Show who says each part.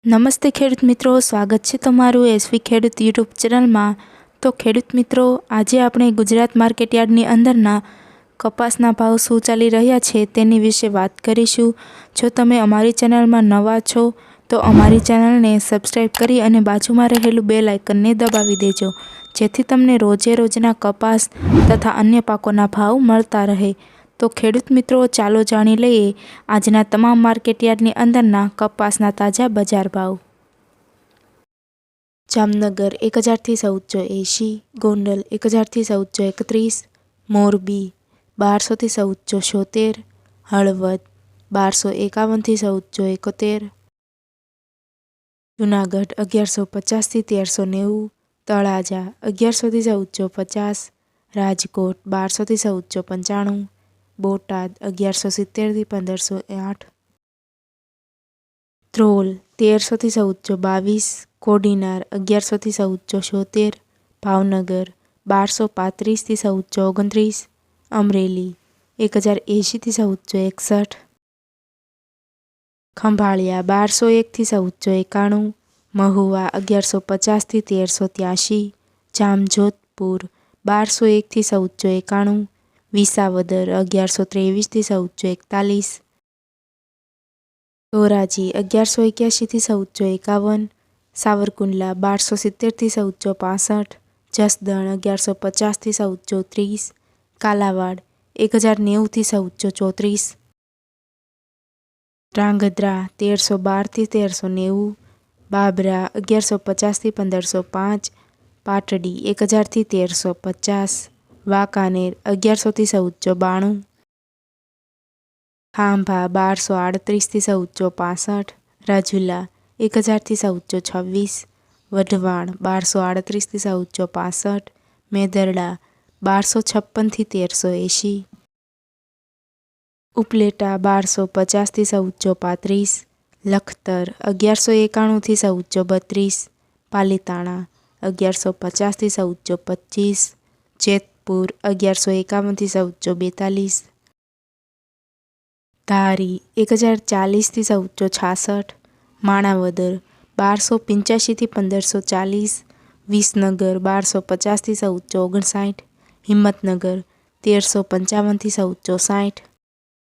Speaker 1: નમસ્તે ખેડૂત મિત્રો, સ્વાગત છે તમારું એસવી ખેડૂત યુટ્યુબ ચેનલમાં। તો ખેડૂત મિત્રો, આજે આપણે ગુજરાત માર્કેટયાર્ડની અંદરના કપાસના ભાવ શું ચાલી રહ્યા છે તેની વિશે વાત કરીશું। જો તમે અમારી ચેનલમાં નવા છો તો અમારી ચેનલને સબસ્ક્રાઈબ કરી અને બાજુમાં રહેલું બેલ આઇકનને દબાવી દેજો, જેથી તમને રોજે રોજના કપાસ તથા અન્ય પાકોના ભાવ મળતા રહે। તો ખેડૂત મિત્રો, ચાલો જાણી લઈએ આજના તમામ માર્કેટયાર્ડની અંદરના કપાસના તાજા બજાર ભાવ। જામનગર 1000 થી 1480, ગોંડલ 1000 થી 1431, મોરબી 1200 થી 1476, હળવદ 1251 થી 1471, જૂનાગઢ 1150 થી 1390, તળાજા 1100 થી 1450, રાજકોટ 1200 થી 1495, બોટાદ 1170 થી 1508, ધ્રોલ 1300 થી 1422, કોડીનાર 1100 થી 1476, ભાવનગર 1235 થી 1429, અમરેલી 1080 થી 1461, ખંભાળિયા 1201 થી 1491, મહુવા 1150 થી 1383, જામજોધપુર 1201 થી 1491, વિસાવદર 1123 થી 1441, ધોરાજી 1181 થી 1451, સાવરકુંડલા 1270 થી 1465, જસદણ 1150 થી 1430, કાલાવાડ 1090 થી 1434, ધ્રાંગધ્રા 1312 થી 1390, બાબરા 1150 થી 1505, પાટડી 1000 થી 1350, વાંકાનેર 1100 થી 1492, ખાંભા 1238 થી 1465, રાજુલા 1000 થી 1426, વઢવાણ 1238 થી 1465, મેદરડા 1256 થી 1380, ઉપલેટા 1250 થી 1435, લખતર 1191 થી 1432, પાલીતાણા 1150 થી 1425, જેતપુર 1151 થી 1442, ધારી 1040 થી 1466, માણાવદર 1285 થી 1540, વિસનગર 1250 થી 1459, હિંમતનગર 1355 થી 1460,